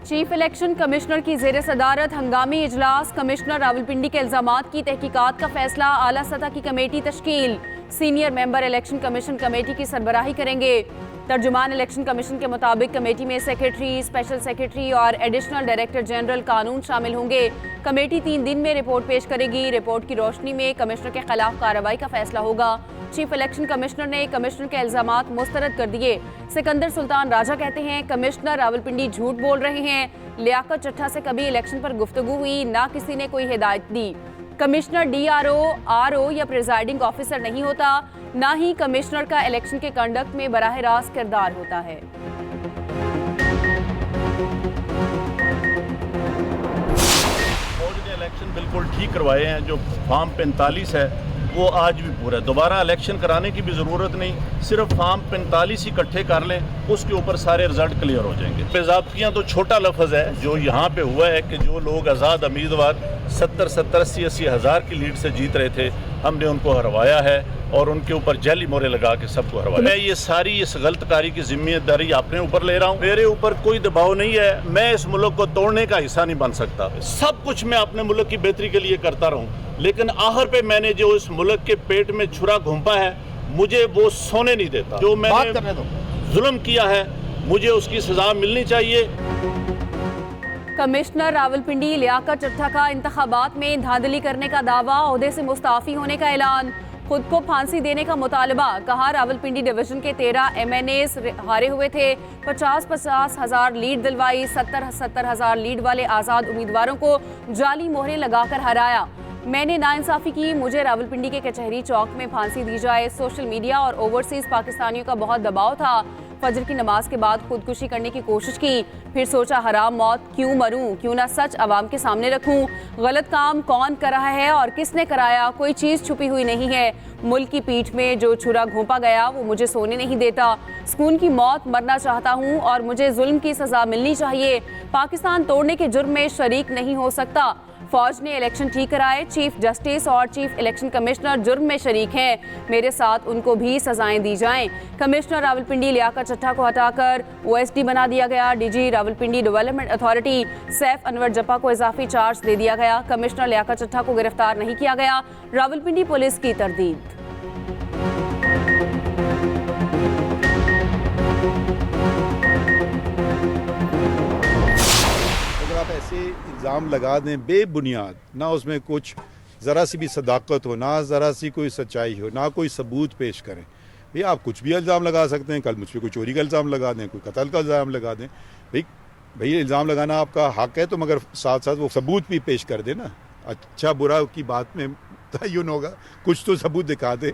Chief election commissioner की ज़ेर सदारत हंगामी इजलास। कमिश्नर रावलपिंडी के इल्जामात की तहकीकात का फैसला। आला सतह की कमेटी तश्कील। Senior member election commission committee की सरबराही करेंगे। तर्जुमान इलेक्शन कमीशन के मुताबिक कमेटी में सेक्रेटरी, स्पेशल सेक्रेटरी और एडिशनल डायरेक्टर जनरल कानून शामिल होंगे। कमेटी 3 दिन में रिपोर्ट पेश करेगी। रिपोर्ट की रोशनी में कमिश्नर के खिलाफ कार्रवाई का फैसला होगा। चीफ इलेक्शन कमिश्नर ने कमिश्नर के इल्जामात मुस्तरद कर दिए। सिकंदर सुल्तान राजा कहते हैं कमिश्नर रावलपिंडी झूठ बोल रहे हैं। लियाकत चट्टा से कभी इलेक्शन पर गुफ्तगू हुई, ना किसी ने कोई हिदायत दी। कमिश्नर DRO, RO या प्रिजाइडिंग ऑफिसर नहीं होता, ना ही कमिश्नर का इलेक्शन के कंडक्ट में बराह रास्त किरदार होता है। फौज ने इलेक्शन बिल्कुल ठीक करवाए हैं। जो फॉर्म 45 है वो आज भी पूरा है। दोबारा इलेक्शन कराने की भी ज़रूरत नहीं, सिर्फ फॉर्म 45 इकट्ठे कर लें, उसके ऊपर सारे रिजल्ट क्लियर हो जाएंगे। बेज़ाब्तियाँ तो छोटा लफ्ज़ है। जो यहाँ पे हुआ है कि जो लोग आज़ाद उम्मीदवार 70, 80 हज़ार की लीड से जीत रहे थे, हमने उनको हरवाया है और उनके ऊपर जैली मोहरें लगा के सबको हरवाया। मैं ये सारी इस गलतकारी की जिम्मेदारी अपने ऊपर ले रहा हूँ। मेरे ऊपर कोई दबाव नहीं है। मैं इस मुल्क को तोड़ने का हिस्सा नहीं बन सकता। सब कुछ मैं अपने मुल्क की बेहतरी के लिए करता रहूँ, लेकिन आखिर पे मैंने जो इस मुल्क के पेट में छुरा घोंपा है, मुझे वो सोने नहीं देता। जो मैंने जुल्म किया है, मुझे उसकी सजा मिलनी चाहिए। कमिश्नर रावलपिंडी लियाकत चट्टा का इंतखाबात में धांधली करने का दावा, ओहदे से मुस्ताफी होने का ऐलान, खुद को फांसी देने का मुतालबा। कहा रावलपिंडी डिवीजन के 13 MNAs हारे हुए थे। 50-50 हज़ार लीड दिलवाई। 70 हज़ार लीड वाले आज़ाद उम्मीदवारों को जाली मोहरें लगाकर हराया। मैंने नाइंसाफ़ी की, मुझे रावलपिंडी के कचहरी चौक में फांसी दी जाए। सोशल मीडिया और ओवरसीज़ पाकिस्तानियों का बहुत दबाव था। फजर की नमाज के बाद खुदकुशी करने की कोशिश की, फिर सोचा हराम मौत क्यों मरूं, क्यों ना सच आवाम के सामने रखूं। गलत काम कौन कर रहा है और किसने कराया, कोई चीज़ छुपी हुई नहीं है। मुल्क की पीठ में जो छुरा घोंपा गया वो मुझे सोने नहीं देता। सुकून की मौत मरना चाहता हूं और मुझे जुल्म की सज़ा मिलनी चाहिए। पाकिस्तान तोड़ने के जुर्म में शरीक नहीं हो सकता। फौज ने इलेक्शन ठीक कराए। चीफ जस्टिस और चीफ इलेक्शन कमिश्नर जुर्म में शरीक हैं। मेरे साथ उनको भी सजाएं दी जाएं। कमिश्नर रावलपिंडी लियाकत चट्टा को हटाकर OSD बना दिया गया। DG Rawalpindi development authority Saif Anwar Jappa को इजाफी चार्ज दे दिया गया। कमिश्नर लियाकत चट्टा को गिरफ्तार नहीं किया गया। रावलपिंडी पुलिस की तरदीद। आप ऐसे इल्ज़ाम लगा दें बेबुनियाद, ना उसमें कुछ ज़रा सी भी सदाकत हो, ना ज़रा सी कोई सच्चाई हो, ना कोई सबूत पेश करें। भैया आप कुछ भी इल्ज़ाम लगा सकते हैं। कल मुझ पर कोई चोरी का इल्ज़ाम लगा दें, कोई कत्ल का इल्ज़ाम लगा दें। भैया इल्ज़ाम लगाना आपका हक है, तो मगर साथ साथ वो सबूत भी पेश कर देना। अच्छा बुरा की बात में तयन होगा, कुछ तो सबूत दिखा दे।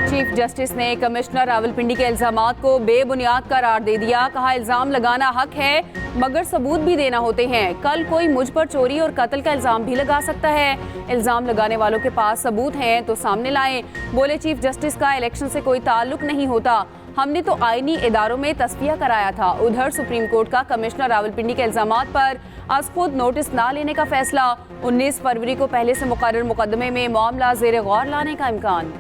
चीफ जस्टिस ने कमिश्नर रावलपिंडी के इल्जामात को बेबुनियाद करार दे दिया। कहा इल्जाम लगाना हक है, मगर सबूत भी देना होते हैं। कल कोई मुझ पर चोरी और कत्ल का इल्जाम भी लगा सकता है। इल्जाम लगाने वालों के पास सबूत हैं तो सामने लाएं। बोले चीफ जस्टिस का इलेक्शन से कोई ताल्लुक नहीं होता, हमने तो आईनी इदारों में तस्फिया कराया था। उधर सुप्रीम कोर्ट का कमिश्नर रावलपिंडी के इल्जामात पर आज खुद नोटिस ना लेने का फैसला। 19 फरवरी को पहले से मुकर्रर मुकदमे में मामला ज़ेर गौर लाने का इम्कान।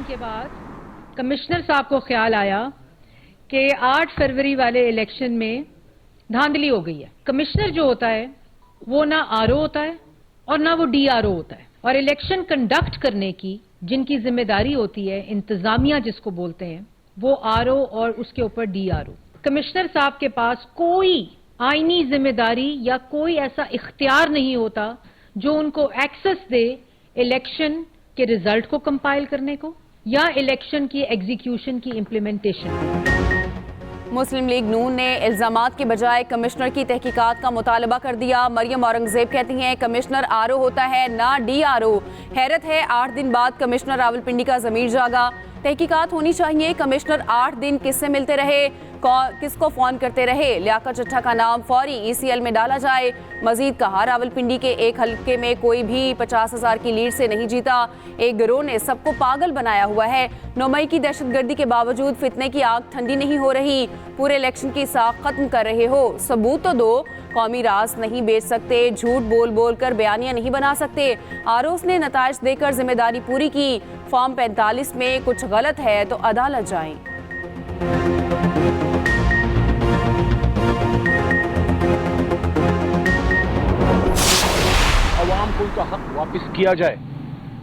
के बाद कमिश्नर साहब को ख्याल आया कि 8 फरवरी वाले इलेक्शन में धांधली हो गई है। कमिश्नर जो होता है वो ना RO होता है और ना वो DRO होता है, और इलेक्शन कंडक्ट करने की जिनकी जिम्मेदारी होती है, इंतजामिया जिसको बोलते हैं, वो RO और उसके ऊपर DRO। कमिश्नर साहब के पास कोई आईनी जिम्मेदारी या कोई ऐसा इख्तियार नहीं होता जो उनको एक्सेस दे इलेक्शन के रिजल्ट को कंपाइल करने को या इलेक्शन की एग्जीक्यूशन की इम्प्लीमेंटेशन। मुस्लिम लीग नून ने इल्जामात के बजाय कमिश्नर की तहकीकात का मुतालबा कर दिया। मरियम औरंगजेब कहती हैं कमिश्नर RO होता है ना DRO। हैरत है 8 दिन बाद कमिश्नर रावलपिंडी का ज़मीर जागा। तहकीकात होनी चाहिए। कमिश्नर 8 दिन किससे मिलते रहे, किसको फोन करते रहे, लियाकत चड्ढा का नाम फौरी ECL में डाला जाए। मजीद कहा, रावलपिंडी के एक हल्के में कोई भी 50,000 की लीड से नहीं जीता। एक गिरोह ने सबको पागल बनाया हुआ है। 9 मई की दहशतगर्दी के बावजूद फितने की आग ठंडी नहीं हो रही। पूरे इलेक्शन की साख खत्म कर रहे हो, सबूत तो दो। कौमी राज नहीं बेच सकते, झूठ बोल बोल कर बयानियां नहीं बना सकते। आरोस ने नताइज देकर जिम्मेदारी पूरी की। फॉर्म 45 में कुछ गलत है तो अदालत जाएं। अवाम को उनका हक वापस किया जाए,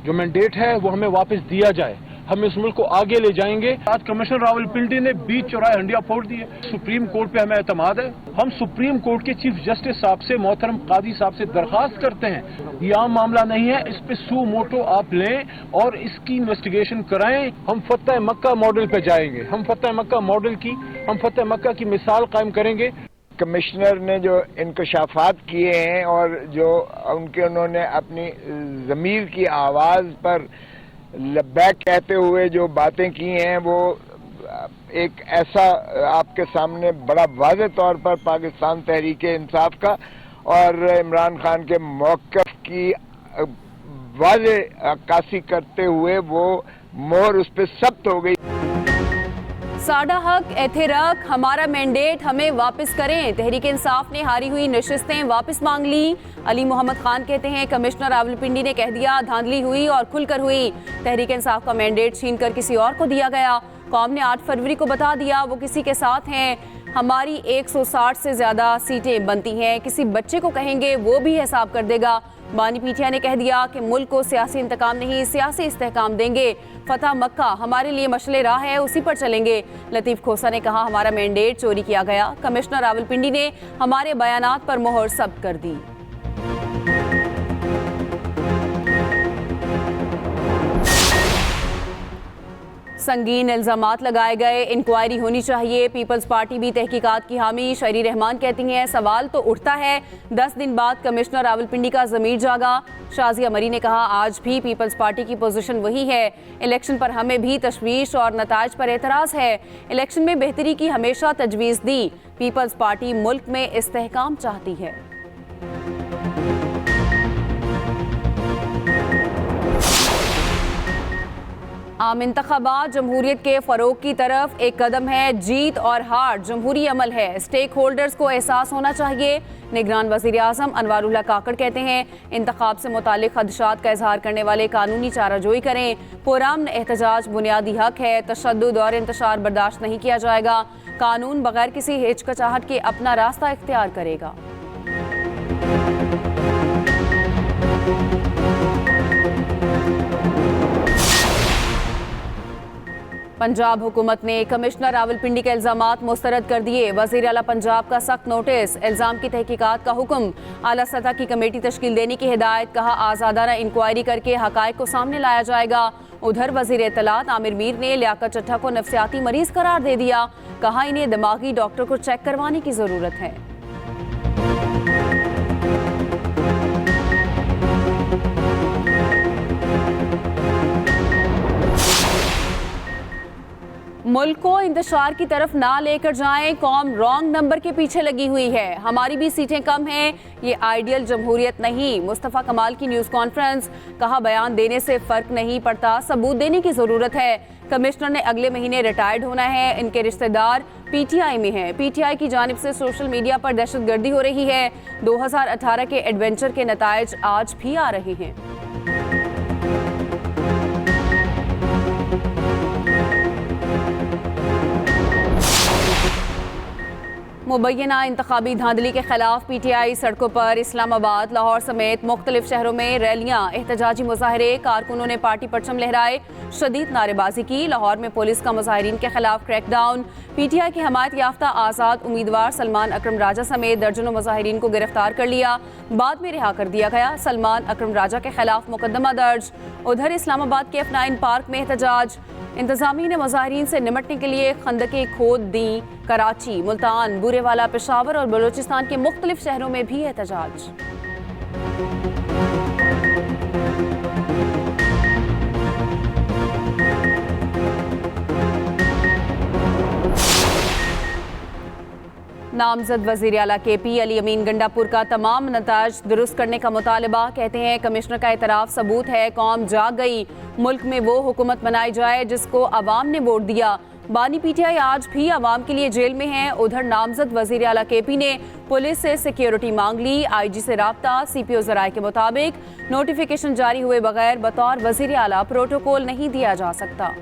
जो मैंडेट है वो हमें वापस दिया जाए। हम इस मुल्क को आगे ले जाएंगे। आज कमिश्नर रावलपिंडी ने बीच चौराहे हंडिया फोड़ दिए। सुप्रीम कोर्ट पे हमें एतमाद है। हम सुप्रीम कोर्ट के चीफ जस्टिस साहब से, मोहतरम कादी साहब से दरखास्त करते हैं, ये आम मामला नहीं है, इस पे सू मोटो आप लें और इसकी इन्वेस्टिगेशन कराएं। हम फतेह मक्का मॉडल पे जाएंगे। हम फतेह मक्का की मिसाल कायम करेंगे। कमिश्नर ने जो इंकशाफात किए हैं और जो उन्होंने अपनी ज़मीर की आवाज़ पर लब्बैक कहते हुए जो बातें की हैं, वो एक ऐसा आपके सामने बड़ा वाज़ेह तौर पर पाकिस्तान तहरीक-ए-इंसाफ का और इमरान खान के मौक़िफ़ की वाज़ेह अक्कासी करते हुए वो मोहर उस पर सख्त हो गई। साडा हक एथेरक, हमारा मैंडेट हमें वापस करें। तहरीक इंसाफ ने हारी हुई नशिस्तें वापस मांग ली। अली मोहम्मद खान कहते हैं, कमिश्नर रावलपिंडी ने कह दिया धांधली हुई और खुलकर हुई। तहरीक इंसाफ का मैंडेट छीनकर किसी और को दिया गया। कौम ने 8 फरवरी को बता दिया वो किसी के साथ हैं। हमारी 160 से ज्यादा सीटें बनती हैं, किसी बच्चे को कहेंगे वो भी हिसाब कर देगा। बानी पीटिया ने कह दिया कि मुल्क को सियासी इंतकाम नहीं, सियासी इस्तेहकाम देंगे। फतह मक्का हमारे लिए मशले राह है, उसी पर चलेंगे। लतीफ खोसा ने कहा, हमारा मैंडेट चोरी किया गया। कमिश्नर रावलपिंडी ने हमारे बयानात पर मोहर सब्त कर दी। संगीन इल्जामात लगाए गए, इंक्वायरी होनी चाहिए। पीपल्स पार्टी भी तहकीकात की हामी। शहरी रहमान कहती हैं, सवाल तो उठता है, 10 दिन बाद कमिश्नर रावलपिंडी का ज़मीर जागा। शाजिया मरी ने कहा, आज भी पीपल्स पार्टी की पोजीशन वही है। इलेक्शन पर हमें भी तशवीश और नताइज पर एतराज़ है। इलेक्शन में बेहतरी की हमेशा तजवीज़ दी। पीपल्स पार्टी मुल्क में इस्तेहकाम चाहती है। आम इंतखाबात जमहूरियत के फ़रोग की तरफ एक कदम है। जीत और हार जमहूरी अमल है, स्टेक होल्डर्स को एहसास होना चाहिए। निगरान वज़ीर आज़म अनवारुल्लाह काकड़ कहते हैं, इंतखाब से मुतालिक खदशात का इजहार करने वाले कानूनी चाराजोई करें। पुरअमन एहतजाज बुनियादी हक है, तशद्दुद और इंतशार बर्दाश्त नहीं किया जाएगा। कानून बगैर किसी हिचकिचाहट के अपना रास्ता इख्तियार करेगा। पंजाब हुकूमत ने कमिश्नर रावलपिंडी के इल्जामात मुस्तरद कर दिए। वज़ीर आला पंजाब का सख्त नोटिस, इल्जाम की तहकीकात का हुक्म। आला सतह की कमेटी तश्कील देने की हिदायत। कहा, आज़ादाना इंक्वायरी करके हक़ाइक़ को सामने लाया जाएगा। उधर वज़ीर इत्तलात आमिर मीर ने लियाकत चड्ढा को नफ्सियाती मरीज करार दे दिया। कहा, इन्हें दिमागी डॉक्टर को चेक करवाने की ज़रूरत है। मुल्क को इंतशार की तरफ ना लेकर जाएं, कौम रॉन्ग नंबर के पीछे लगी हुई है। हमारी भी सीटें कम हैं, ये आइडियल जमहूरियत नहीं। मुस्तफ़ा कमाल की न्यूज़ कॉन्फ्रेंस। कहा, बयान देने से फ़र्क नहीं पड़ता, सबूत देने की ज़रूरत है। कमिश्नर ने अगले महीने रिटायर्ड होना है। इनके रिश्तेदार PTI में हैं। PTI की जानिब से सोशल मीडिया पर दहशतगर्दी हो रही है। 2018 के एडवेंचर के नताइज आज भी आ रहे हैं। मुबैना इंतखाबी धांधली के खिलाफ PTI सड़कों पर। इस्लामाबाद, लाहौर समेत मुख्तलिफ शहरों में रैलियां, एहतजाजी मुजाहरे। कारकुनों ने पार्टी परचम लहराए, शदीद नारेबाजी की। लाहौर में पुलिस का मुजाहिरीन के खिलाफ क्रैकडाउन। PTI की हमायत याफ्ता आज़ाद उम्मीदवार सलमान अकरम राजा समेत दर्जनों मुजाहिरीन को गिरफ्तार कर लिया, बाद में रिहा कर दिया गया। सलमान अकरम राजा के खिलाफ मुकदमा दर्ज। उधर इस्लामाबाद के F9 पार्क में एहतजाज। इंतजामिया ने मुजाहिरीन से निमटने के लिए खंदकें खोद दी। कराची, मुल्तान, बुरेवाला, पेशावर और बलूचिस्तान के मुख्तलिफ शहरों में भी एहतजाज। नामजद वजीर आला KP अली अमीन गंडापुर का तमाम नताज दुरुस्त करने का मुतालबा। कहते हैं कमिश्नर का एतराफ़ सबूत है, कौम जाग गई, मुल्क में वो हुकूमत बनाई जाए जिसको अवाम ने वोट दिया। बानी PTI आज भी अवाम के लिए जेल में हैं। उधर नामजद वजीर आला KP ने पुलिस से सिक्योरिटी मांग ली। IG से राब्ता। CPO ज़राए के मुताबिक नोटिफिकेशन जारी हुए बगैर बतौर वजीर आला प्रोटोकॉल नहीं दिया जा सकता।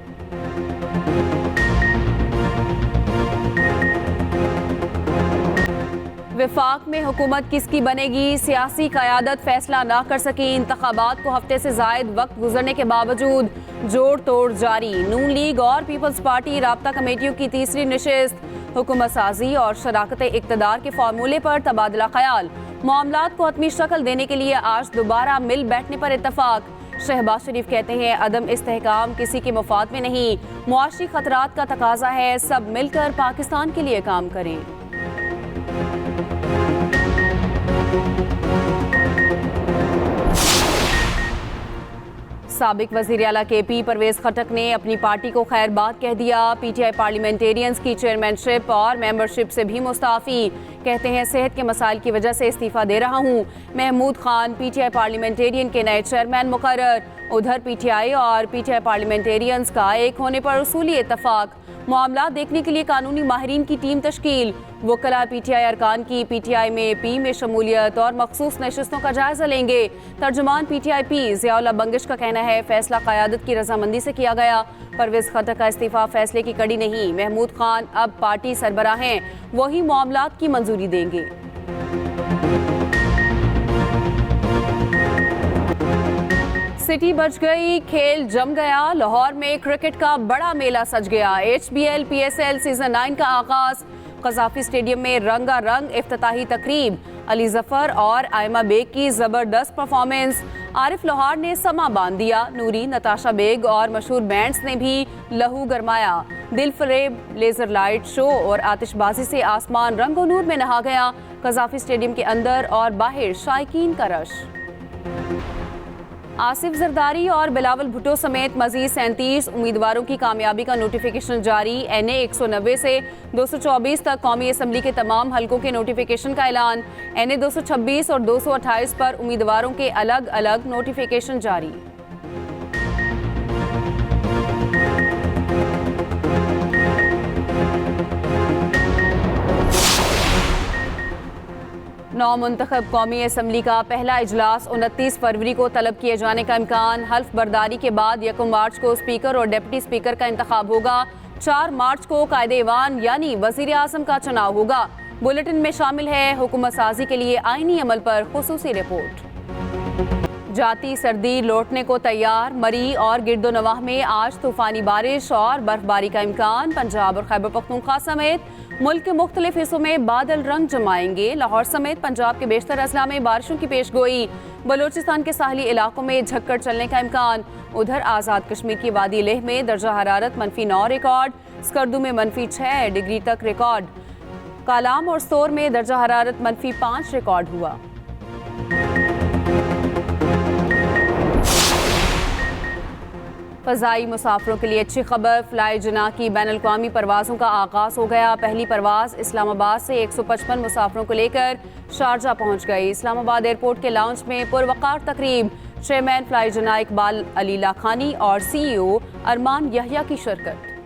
विफाक में हुकूमत किसकी बनेगी, सियासी क़यादत फैसला ना कर सकी। इंतखाबात को हफ्ते से ज़ायद वक्त गुजरने के बावजूद जोड़ तोड़ जारी। नून लीग और पीपल्स पार्टी राब्ता कमेटियों की तीसरी नशिस्त। हुकूमत साजी और शराकत इक़्तिदार के फार्मूले पर तबादला ख्याल। मामलात को हतमी शक्ल देने के लिए आज दोबारा मिल बैठने पर इत्तफाक। शहबाज शरीफ कहते हैं अदम इस्तेहकाम किसी के मुफाद में नहीं, मुआशी खतरात का तकाजा है, सब मिलकर पाकिस्तान के लिए काम करें। साबिक वज़ीर आला KP परवेज़ खटक ने अपनी पार्टी को खैरबाद कह दिया। PTI पार्लियामेंटेरियंस की चेयरमैनशिप और मेंबरशिप से भी मुस्ताफ़ी। कहते हैं सेहत के मसाइल की वजह से इस्तीफ़ा दे रहा हूँ। महमूद खान PTI पार्लियामेंटेरियन के नए चेयरमैन मुकर्रर। उधर PTI और PTI पार्लियामेंटेरियंस का एक होने पर उसूली इत्तफाक। मामला देखने के लिए कानूनी माहिरीन की टीम तश्कील। वकला PTI अरकान की PTI में P में शमूलियत और मखसूस नशिस्तों का जायजा लेंगे। तर्जुमान PTI-P ज़ियाउल्लाह बंगिश का कहना है फैसला क़यादत की रजामंदी से किया गया। परवेज़ खटक का इस्तीफ़ा फैसले की कड़ी नहीं। महमूद खान अब पार्टी सरबराह हैं, वही मामलात की मंजूरी देंगे। सिटी बच गई, खेल जम गया। लाहौर में क्रिकेट का बड़ा मेला सज गया। HBL PSL सीजन 9 का आगाज। क़ज़ाफ़ी स्टेडियम में रंगारंग इफ्तिताही तकरीब। अली जफर और आयमा बेग की जबरदस्त परफॉर्मेंस। आरिफ लोहार ने समा बांध दिया। नूरी, नताशा बेग और मशहूर बैंड्स ने भी लहू गरमाया। दिल फरेब लेजर लाइट शो और आतिशबाजी से आसमान रंगो नूर में नहा गया। क़ज़ाफ़ी स्टेडियम के अंदर और बाहर शायकीन का रश। आसिफ जरदारी और बिलावल भुट्टो समेत मजीद 37 उम्मीदवारों की कामयाबी का नोटिफिकेशन जारी। NA 190 से 224 तक कौमी असम्बली के तमाम हलकों के नोटिफिकेशन का ऐलान। NA 226 और 228 पर उम्मीदवारों के अलग अलग नोटिफिकेशन जारी। नौ मुंतखब कौमी असम्बली का पहला इजलास 29 फरवरी को तलब किए जाने का इम्कान। हल्फ बर्दारी के बाद 1 मार्च को स्पीकर और डिप्टी स्पीकर का इंतखाब होगा। 4 मार्च को कायदे-ए-वान यानी वज़ीर आज़म का चुनाव होगा। बुलेटिन में शामिल है हुकूमत साजी के लिए आईनी अमल पर खुसूसी रिपोर्ट। जाती सर्दी लौटने को तैयार। मरी और गिरदोनवाह में आज तूफानी बारिश और बर्फबारी का इम्कान। पंजाब और खैबर पख्तूनख्वा समेत मुल्क के मुख्तलिफ हिस्सों में बादल रंग जमाएंगे। लाहौर समेत पंजाब के बेशतर अजला में बारिशों की पेशगोई। बलोचिस्तान के साहली इलाकों में झक्कड़ चलने का इम्कान। उधर आज़ाद कश्मीर की वादी लेह में दर्जा हरारत -9 रिकॉर्ड। स्कर्दू में -6 डिग्री तक रिकॉर्ड। कालाम और सोर में दर्जा हरारत -5 रिकॉर्ड हुआ। फ़ज़ाई मुसाफिरों के लिए अच्छी खबर। फ्लाई जना की बैनुल-अक़वामी परवाज़ों का आगाज़ हो गया। पहली परवाज़ इस्लामाबाद से 155 मुसाफिरों को लेकर शारजा पहुँच गई। इस्लामाबाद एयरपोर्ट के लाउंज में पुरवकार तकरीब। चेयरमैन फ्लाई जना इकबाल अली लाखानी और CEO अरमान यहिया की शिरकत।